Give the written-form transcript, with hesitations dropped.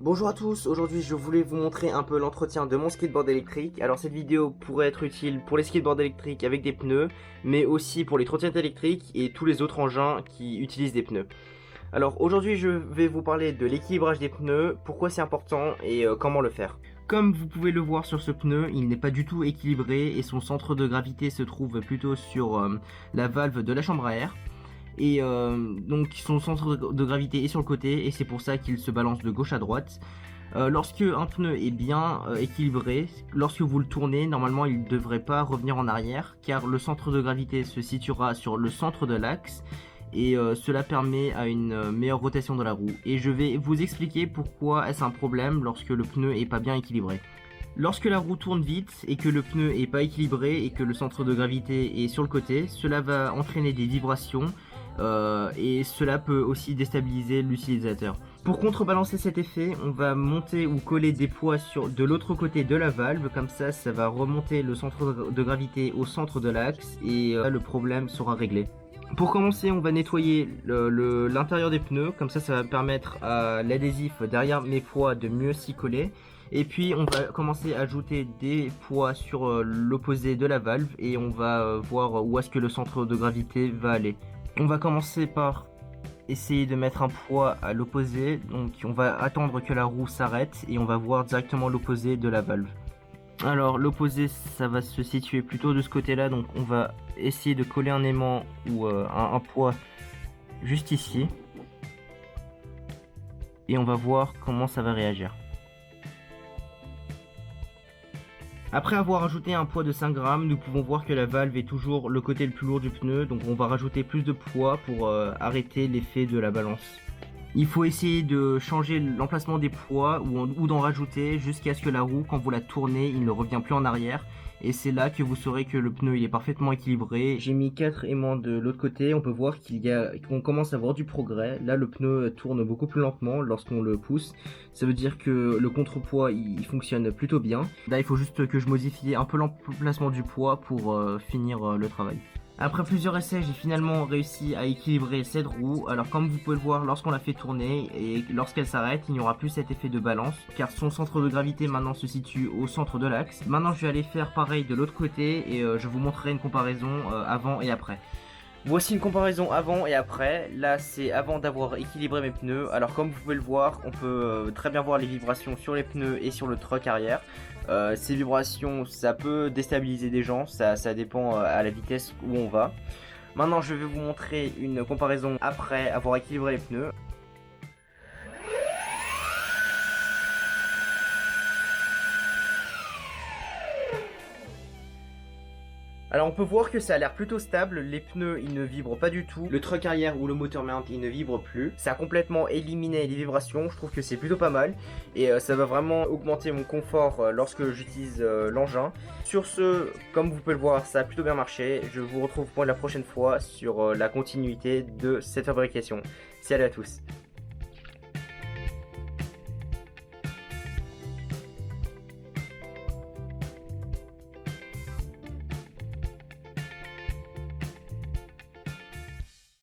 Bonjour à tous, aujourd'hui je voulais vous montrer un peu l'entretien de mon skateboard électrique. Alors cette vidéo pourrait être utile pour les skateboards électriques avec des pneus, mais aussi pour les trottinettes électriques et tous les autres engins qui utilisent des pneus. Alors aujourd'hui je vais vous parler de l'équilibrage des pneus, pourquoi c'est important et comment le faire. Comme vous pouvez le voir sur ce pneu, il n'est pas du tout équilibré et son centre de gravité se trouve plutôt sur la valve de la chambre à air. Et donc son centre de gravité est sur le côté et c'est pour ça qu'il se balance de gauche à droite. Lorsque un pneu est bien équilibré, lorsque vous le tournez, normalement il ne devrait pas revenir en arrière car le centre de gravité se situera sur le centre de l'axe et cela permet à une meilleure rotation de la roue. Et je vais vous expliquer pourquoi est-ce un problème lorsque le pneu est pas bien équilibré. Lorsque la roue tourne vite et que le pneu est pas équilibré et que le centre de gravité est sur le côté, cela va entraîner des vibrations et cela peut aussi déstabiliser l'utilisateur. Pour contrebalancer cet effet, on va monter ou coller des poids de l'autre côté de la valve, comme ça va remonter le centre de gravité au centre de l'axe et le problème sera réglé. Pour commencer, on va nettoyer l'intérieur des pneus, comme ça va permettre à l'adhésif derrière mes poids de mieux s'y coller. Et puis on va commencer à ajouter des poids sur l'opposé de la valve et on va voir où est-ce que le centre de gravité va aller. On va commencer par essayer de mettre un poids à l'opposé, donc on va attendre que la roue s'arrête et on va voir directement l'opposé de la valve. Alors l'opposé ça va se situer plutôt de ce côté là, donc on va essayer de coller un aimant ou un poids juste ici et on va voir comment ça va réagir. Après avoir ajouté un poids de 5 grammes, nous pouvons voir que la valve est toujours le côté le plus lourd du pneu, donc on va rajouter plus de poids pour arrêter l'effet de la balance. Il faut essayer de changer l'emplacement des poids ou d'en rajouter jusqu'à ce que la roue, quand vous la tournez, il ne revient plus en arrière. Et c'est là que vous saurez que le pneu il est parfaitement équilibré. J'ai mis 4 aimants de l'autre côté, on peut voir qu'on commence à voir du progrès. Là le pneu tourne beaucoup plus lentement lorsqu'on le pousse. Ça veut dire que le contrepoids il fonctionne plutôt bien. Là il faut juste que je modifie un peu l'emplacement du poids pour finir le travail. Après plusieurs essais, j'ai finalement réussi à équilibrer cette roue. Alors comme vous pouvez le voir, lorsqu'on la fait tourner et lorsqu'elle s'arrête, il n'y aura plus cet effet de balance car son centre de gravité maintenant se situe au centre de l'axe. Maintenant je vais aller faire pareil de l'autre côté et je vous montrerai une comparaison avant et après. Voici une comparaison avant et après. Là c'est avant d'avoir équilibré mes pneus. Alors comme vous pouvez le voir, on peut très bien voir les vibrations sur les pneus et sur le truck arrière. Ces vibrations ça peut déstabiliser des gens, ça dépend à la vitesse où on va. Maintenant je vais vous montrer une comparaison après avoir équilibré les pneus. Alors on peut voir que ça a l'air plutôt stable, les pneus ils ne vibrent pas du tout, le truck arrière ou le motor mount il ne vibre plus, ça a complètement éliminé les vibrations, je trouve que c'est plutôt pas mal et ça va vraiment augmenter mon confort lorsque j'utilise l'engin. Sur ce, comme vous pouvez le voir, ça a plutôt bien marché, je vous retrouve pour la prochaine fois sur la continuité de cette fabrication. Salut à tous.